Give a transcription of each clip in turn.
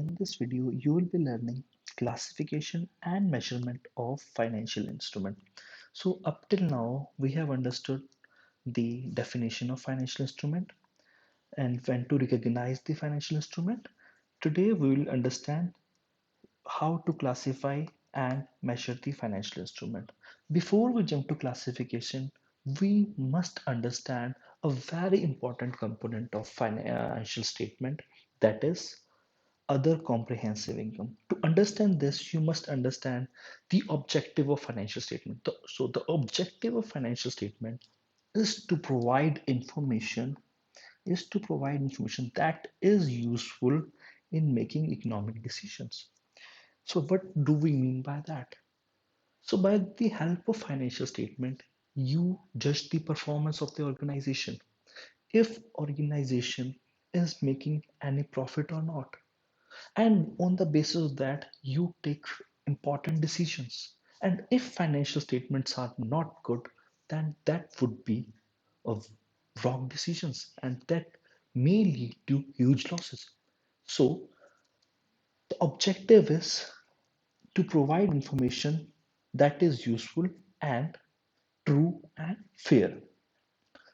In this video, you will be learning classification and measurement of financial instrument. So up till now, we have understood the definition of financial instrument and when to recognize the financial instrument. Today, we will understand how to classify and measure the financial instrument. Before we jump to classification, we must understand a very important component of financial statement, that is other comprehensive income. To understand this, you must understand the objective of financial statement. So the objective of financial statement is to provide information that is useful in making economic decisions. So what do we mean by that? So by the help of financial statement, you judge the performance of the organization. If organization is making any profit or not, and on the basis of that you take important decisions. And if financial statements are not good, then that would be of wrong decisions and that may lead to huge losses. So the objective is to provide information that is useful and true and fair.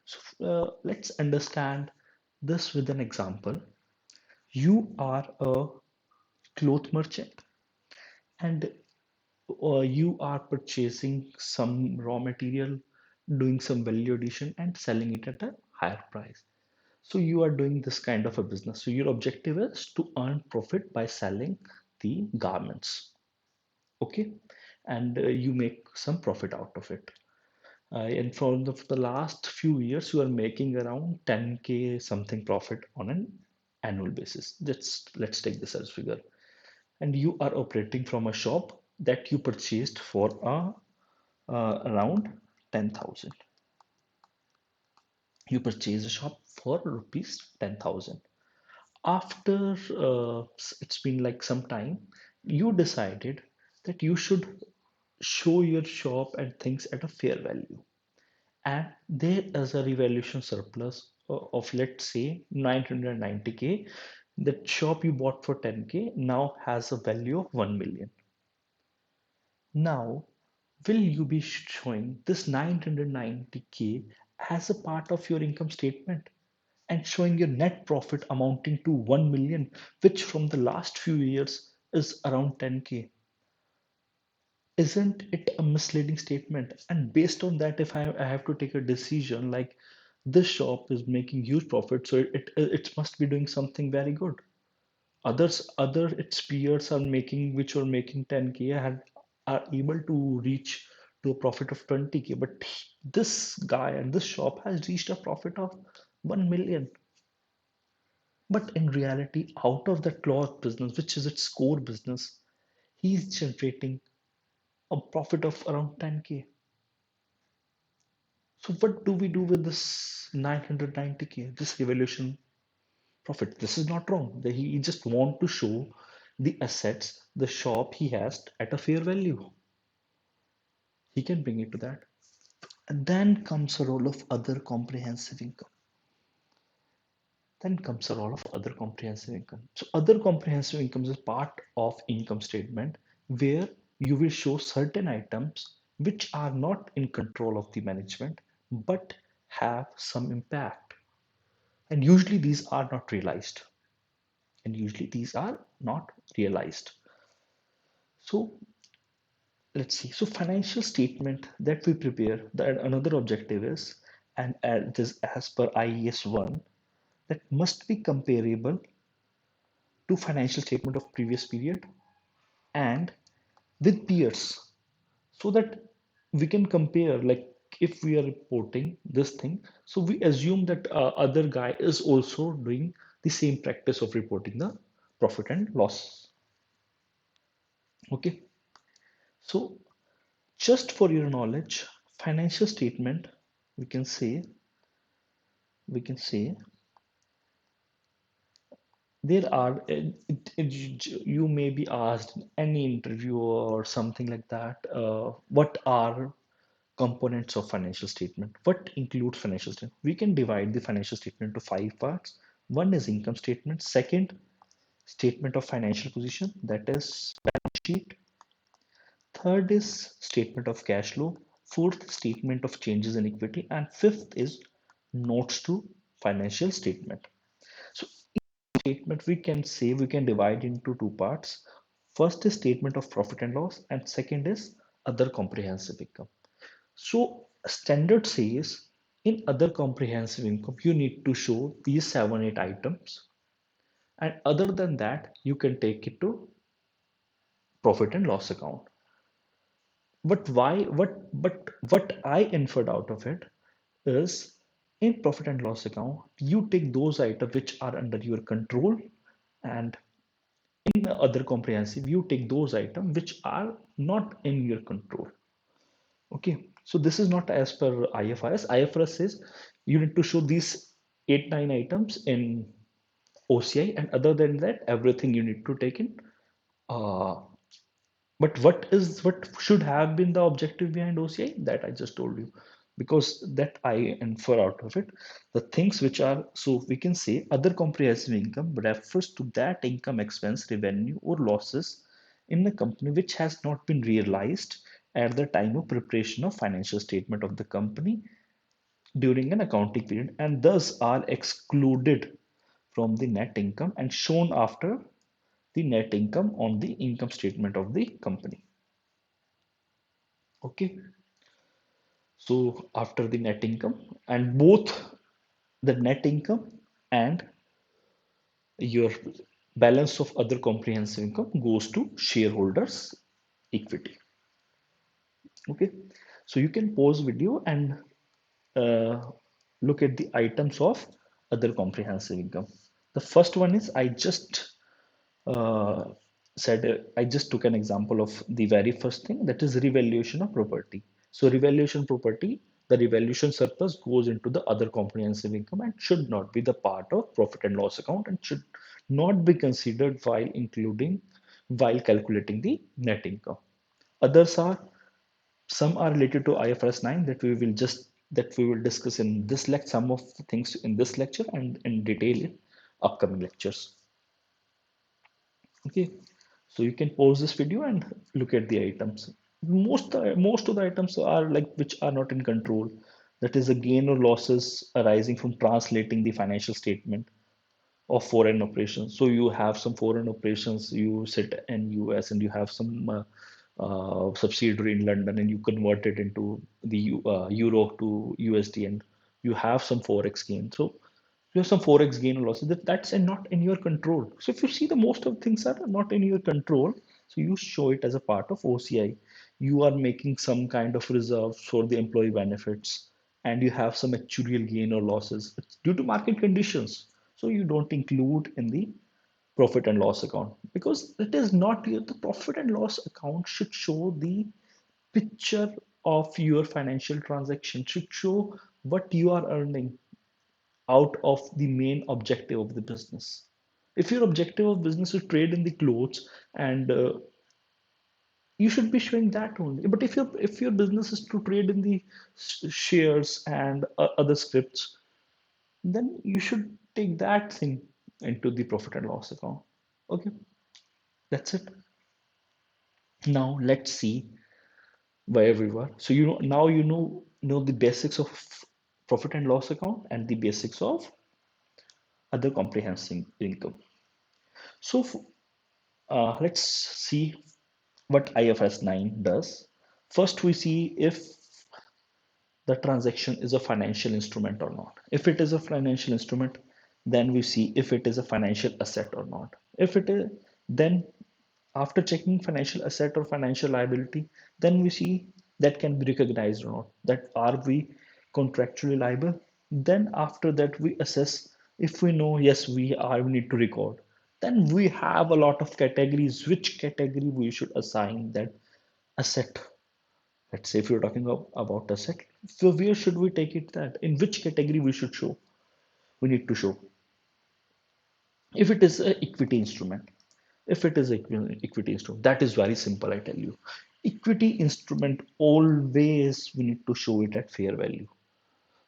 So let's understand this with an example. You are a cloth merchant and you are purchasing some raw material, doing some value addition, and selling it at a higher price. So you are doing this kind of a business. So your objective is to earn profit by selling the garments. Okay, and you make some profit out of it. And for the last few years, you are making around 10K something profit on an annual basis. Let's take this as figure. And you are operating from a shop that you purchased for around 10,000. You purchase a shop for rupees 10,000. After it's been like some time, you decided that you should show your shop and things at a fair value. And there is a revaluation surplus of let's say 990K. That shop you bought for 10K now has a value of 1 million. Now, will you be showing this 990K as a part of your income statement and showing your net profit amounting to 1 million, which from the last few years is around 10K? Isn't it a misleading statement? And based on that, if I have to take a decision like this shop is making huge profit, so it must be doing something very good. Other its peers are making, which were making 10K, are able to reach to a profit of 20K, but this guy and this shop has reached a profit of 1 million. But in reality, out of the cloth business, which is its core business, he's generating a profit of around 10K. So what do we do with this 990K, this revaluation profit? This is not wrong. He just want to show the assets, the shop he has at a fair value. He can bring it to that. And then comes a role of other comprehensive income. Then comes a role of other comprehensive income. So other comprehensive income is part of income statement where you will show certain items which are not in control of the management but have some impact. And usually these are not realized. And usually these are not realized. So let's see. So financial statement that we prepare, that another objective is, and it is as per IES 1, that must be comparable to financial statement of previous period and with peers so that we can compare like if we are reporting this thing, so we assume that other guy is also doing the same practice of reporting the profit and loss. Okay, so just for your knowledge, financial statement, we can say we can say there are you may be asked in any interview or something like that, what are components of financial statement, what includes financial statement. We can divide the financial statement into five parts. One is income statement, second statement of financial position, that is balance sheet. Third is statement of cash flow. Fourth, statement of changes in equity. And fifth is notes to financial statement. So statement we can say we can divide into two parts. First is statement of profit and loss, and second is other comprehensive income. So standard says in other comprehensive income, you need to show these 7, 8 items. And other than that, you can take it to profit and loss account. But why, what I inferred out of it is in profit and loss account, you take those items which are under your control, and in the other comprehensive, you take those items which are not in your control. Okay, so this is not as per IFRS. IFRS says you need to show these 8, 9 items in OCI, and other than that, everything you need to take in. Uh, but what should have been the objective behind OCI? That I just told you, because that I infer out of it. The things which are, so we can say other comprehensive income refers to that income, expense, revenue, or losses in a company which has not been realized at the time of preparation of financial statement of the company during an accounting period, and thus are excluded from the net income and shown after the net income on the income statement of the company. Okay, so after the net income, and both the net income and your balance of other comprehensive income goes to shareholders equity. Okay, so you can pause video and uh, look at the items of other comprehensive income. The first one is I just uh, I just took an example of the very first thing, that is revaluation of property. So revaluation property, the revaluation surplus goes into the other comprehensive income and should not be the part of profit and loss account, and should not be considered while calculating the net income. Others are, some are related to IFRS 9 that we will discuss in this lecture, some of the things in this lecture and in detail in upcoming lectures. Okay, so you can pause this video and look at the items. Most of the items are like which are not in control. That is a gain or losses arising from translating the financial statement of foreign operations. So you have some foreign operations, you sit in US and you have some subsidiary in London, and you convert it into the euro to USD, and you have some forex gain. So you have some forex gain or losses that's not in your control. So if you see, the most of things are not in your control, so you show it as a part of OCI. You are making some kind of reserves for the employee benefits, and you have some actuarial gain or losses due to market conditions, so you don't include in the profit and loss account, because it is not the profit and loss account should show the picture of your financial transaction, should show what you are earning out of the main objective of the business. If your objective of business is trade in the clothes, and you should be showing that only. But if your business is to trade in the shares and other scripts, then you should take that thing into the profit and loss account. Okay, that's it. Now let's see where we were. So now you know the basics of profit and loss account and the basics of other comprehensive income. So let's see what IFRS 9 does. First, we see if the transaction is a financial instrument or not. If it is a financial instrument, then we see if it is a financial asset or not. If it is, then after checking financial asset or financial liability, then we see that can be recognized or not. That are we contractually liable? Then after that, we assess if we know yes we need to record. Then we have a lot of categories. Which category we should assign that asset? Let's say if you're talking about asset, so where should we take it, that in which category we should show? We need to show if it is a equity instrument. If it is equity instrument, that is very simple, I tell you. Equity instrument, always we need to show it at fair value.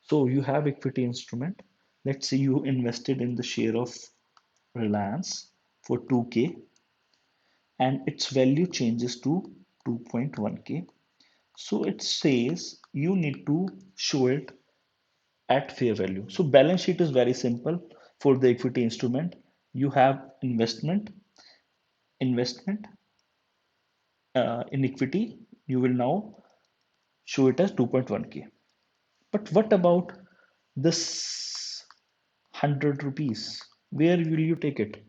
So you have equity instrument. Let's say you invested in the share of Reliance for 2K and its value changes to 2.1K. So it says you need to show it at fair value. So balance sheet is very simple for the equity instrument. You have investment in equity. You will now show it as 2.1K. But what about this 100 rupees? Where will you take it?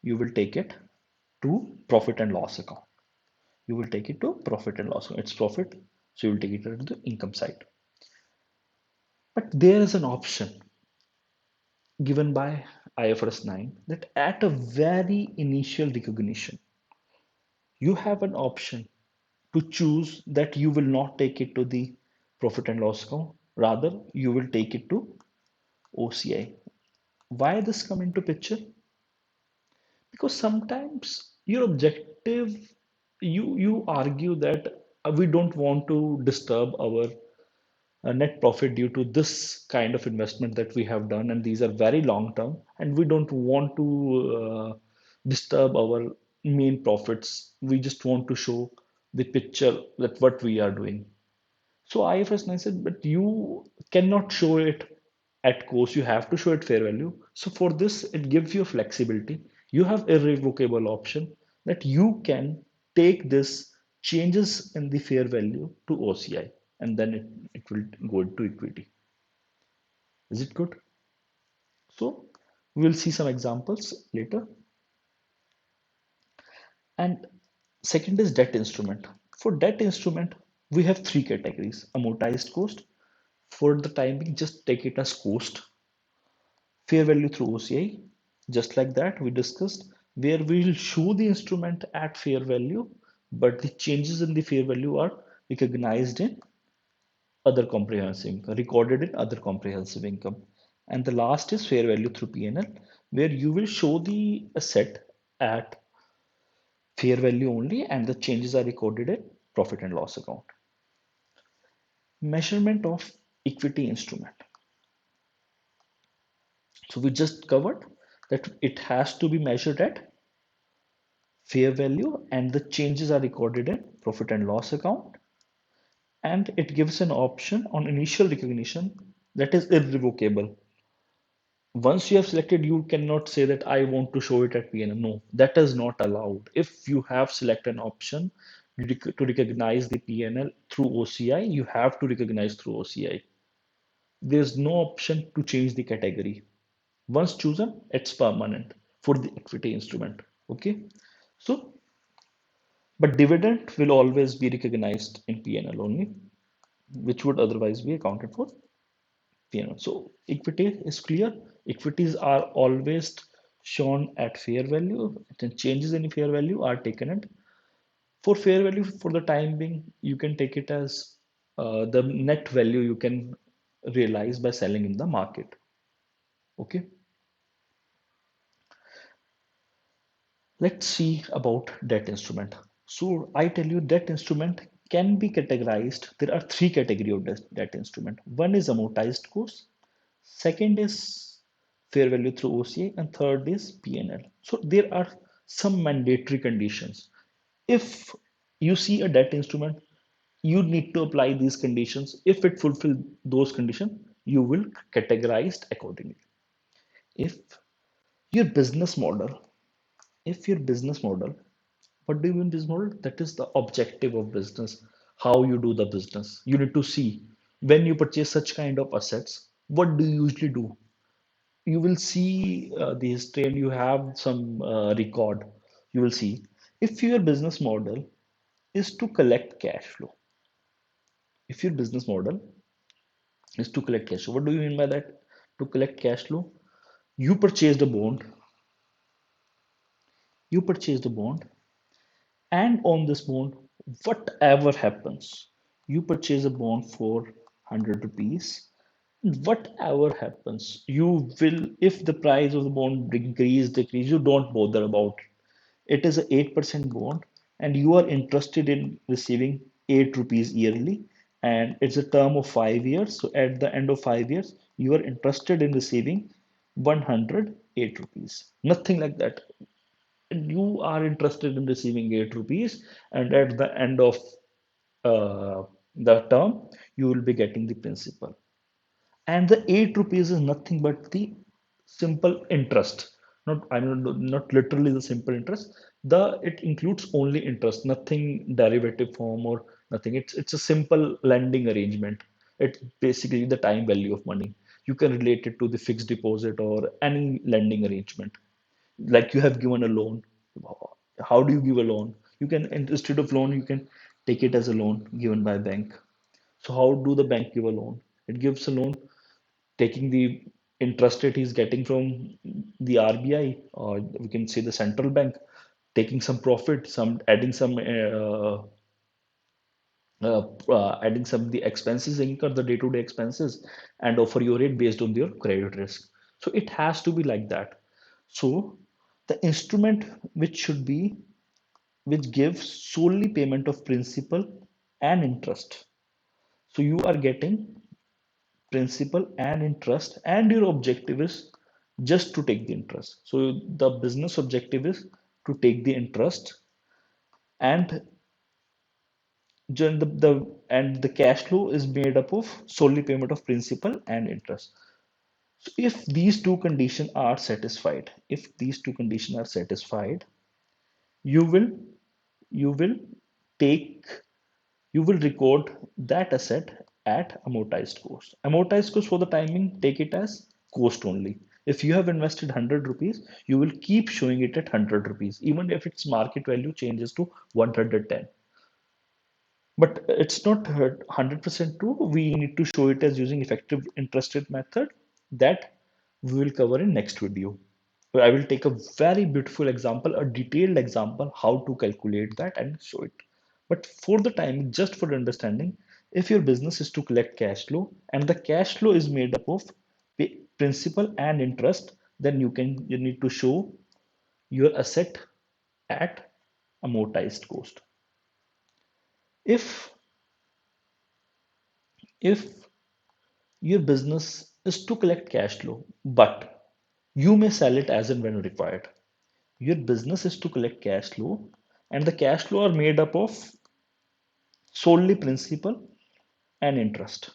You will take it to profit and loss account. You will take it to profit and loss account. It's profit, so you will take it to the income side. But there is an option given by IFRS 9 that at a very initial recognition, you have an option to choose that you will not take it to the profit and loss account. Rather, you will take it to OCI. Why this come into picture? Because sometimes your objective, you argue that we don't want to disturb our net profit due to this kind of investment that we have done, and these are very long term, and we don't want to disturb our main profits. We just want to show the picture that what we are doing. So IFRS 9 said, but you cannot show it at cost. You have to show it fair value. So for this, it gives you flexibility. You have irrevocable option that you can take this changes in the fair value to OCI, and then it will go into equity. Is it good? So we'll see some examples later. And second is debt instrument. For debt instrument, we have three categories: amortized cost. For the time being, just take it as cost. Fair value through OCI, just like that we discussed, where we will show the instrument at fair value, but the changes in the fair value are recognized in other comprehensive income, recorded in other comprehensive income. And the last is fair value through P&L, where you will show the asset at fair value only, and the changes are recorded in profit and loss account. Measurement of equity instrument. So we just covered that it has to be measured at fair value and the changes are recorded in profit and loss account, and it gives an option on initial recognition that is irrevocable. Once you have selected, you cannot say that I want to show it at PNM. No, that is not allowed. If you have selected an option to recognize the PNL through OCI, you have to recognize through OCI. There's no option to change the category. Once chosen, it's permanent for the equity instrument. Okay, so but dividend will always be recognized in P&L only, which would otherwise be accounted for P&L. So equity is clear. Equities are always shown at fair value. Then changes in fair value are taken at for fair value for the time being. You can take it as the net value you can realize by selling in the market. Okay. Let's see about debt instrument. So I tell you debt instrument can be categorized. There are three category of debt instrument. One is amortized cost, second is fair value through OCA, and third is PNL. So there are some mandatory conditions. If you see a debt instrument, you need to apply these conditions. If it fulfill those conditions, you will categorized accordingly. If your business model, if your business model What do you mean business model? That is the objective of business, how you do the business. You need to see when you purchase such kind of assets, what do you usually do? You will see the history and you have some record. You will see if your business model is to collect cash flow. If your business model is to collect cash flow, what do you mean by that? To collect cash flow, you purchased a bond, you purchased a bond, and on this bond, whatever happens, you purchase a bond for 100 rupees. Whatever happens, you will, if the price of the bond decrease, you don't bother about it. It is a 8% bond, and you are interested in receiving 8 rupees yearly, and it's a term of 5 years. So at the end of 5 years, you are interested in receiving 100. 8 rupees. Nothing like that. And you are interested in receiving 8 rupees, and at the end of uh, the term, you will be getting the principal. And the 8 rupees is nothing but the simple interest. Not, I mean, not literally the simple interest. It includes only interest, nothing derivative form or nothing. It's a simple lending arrangement. It's basically the time value of money. You can relate it to the fixed deposit or any lending arrangement. Like you have given a loan. How do you give a loan? You can, instead of loan, you can take it as a loan given by bank. So how do the bank give a loan? It gives a loan taking the interest rate he's getting from the RBI, or we can say the central bank, taking some profit, some adding some adding some of the expenses, incur the day-to-day expenses, and offer your rate based on your credit risk. So it has to be like that. So the instrument which should be, which gives solely payment of principal and interest. So you are getting principal and interest, and your objective is just to take the interest. So the business objective is to take the interest, and the cash flow is made up of solely payment of principal and interest. So if these two conditions are satisfied, you will you will take you will record that asset at amortized cost. Amortized cost for the timing, take it as cost only. If you have invested 100 rupees, you will keep showing it at 100 rupees, even if its market value changes to 110. But it's not 100% true. We need to show it as using effective interest rate method that we will cover in next video. So I will take a very beautiful example, a detailed example, how to calculate that and show it. But for the time, just for understanding, if your business is to collect cash flow and the cash flow is made up of principal and interest, then you need to show your asset at amortized cost. If if your business is to collect cash flow, but you may sell it as and when required. Your business is to collect cash flow, and the cash flow are made up of solely principal and interest.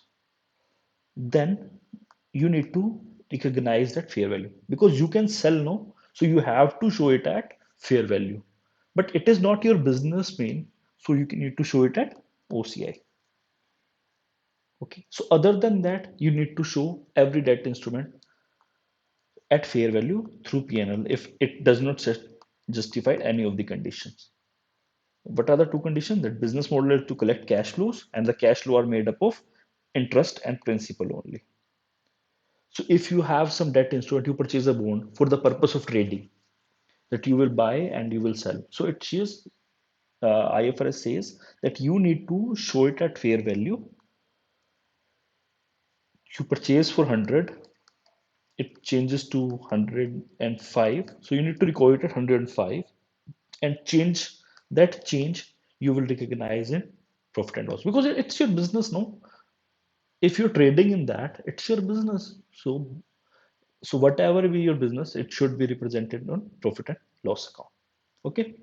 Then you need to recognize that fair value because you can sell no, so you have to show it at fair value. But it is not your business main, so need to show it at OCI. Okay. So other than that, you need to show every debt instrument at fair value through P&L if it does not justify any of the conditions. What are the two conditions? That business model is to collect cash flows and the cash flow are made up of interest and principal only. So if you have some debt instrument, you purchase a bond for the purpose of trading that you will buy and you will sell. So it says IFRS says that you need to show it at fair value. You purchase for 100, it changes to 105. So you need to record it at 105 and change you will recognize in profit and loss because it's your business, no? If you're trading in that, it's your business. So whatever be your business, it should be represented on profit and loss account. Okay.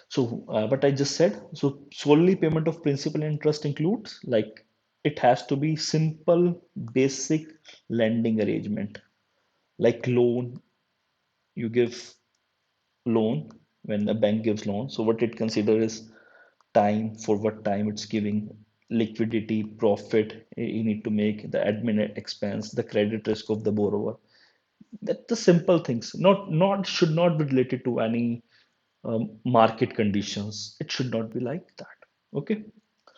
So what I just said, so solely payment of principal and interest includes like it has to be simple, basic lending arrangement like loan. You give loan when a bank gives loan. So what it considers is time, for what time it's giving, liquidity, profit you need to make, the admin expense, the credit risk of the borrower. That the simple things, not should not be related to any market conditions. It should not be like that. Okay,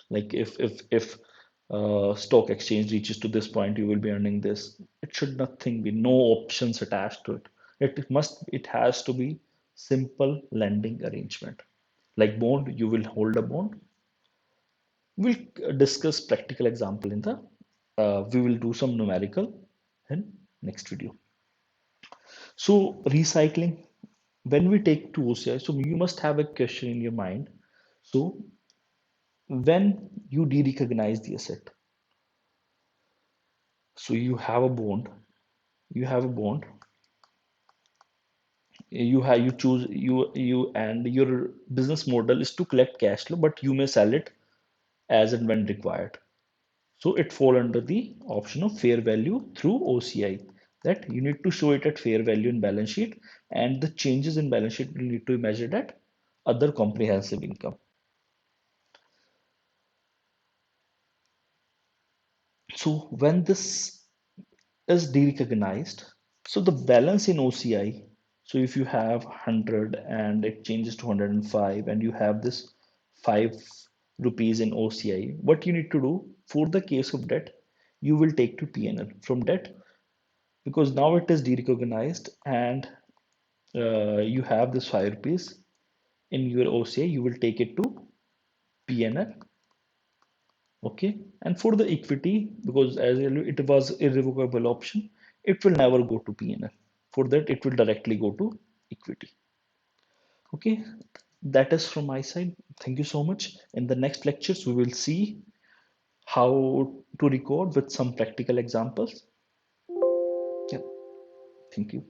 like if stock exchange reaches to this point, you will be earning this. It should nothing be no options attached to it. It has to be simple lending arrangement. Like bond, you will hold a bond. We'll discuss practical example in the we will do some numerical in next video. So recycling, when we take to OCI, so you must have a question in your mind. So when you de-recognize the asset, so you have a bond, You have a bond, you choose, you and your business model is to collect cash flow, but you may sell it as and when required. So it fall under the option of fair value through OCI, that you need to show it at fair value in balance sheet, and the changes in balance sheet will need to be measured at other comprehensive income. So when this is derecognized, so the balance in OCI, so if you have 100 and it changes to 105 and you have this 5 rupees in OCI, what you need to do for the case of debt, you will take to PNL from debt, because now it is derecognized and you have this 5 rupees in your OCI, you will take it to PNL. Okay, and for the equity, because as it was irrevocable option, it will never go to P&L. For that, it will directly go to equity. Okay, that is from my side. Thank you so much. In the next lectures, we will see how to record with some practical examples. Yeah, thank you.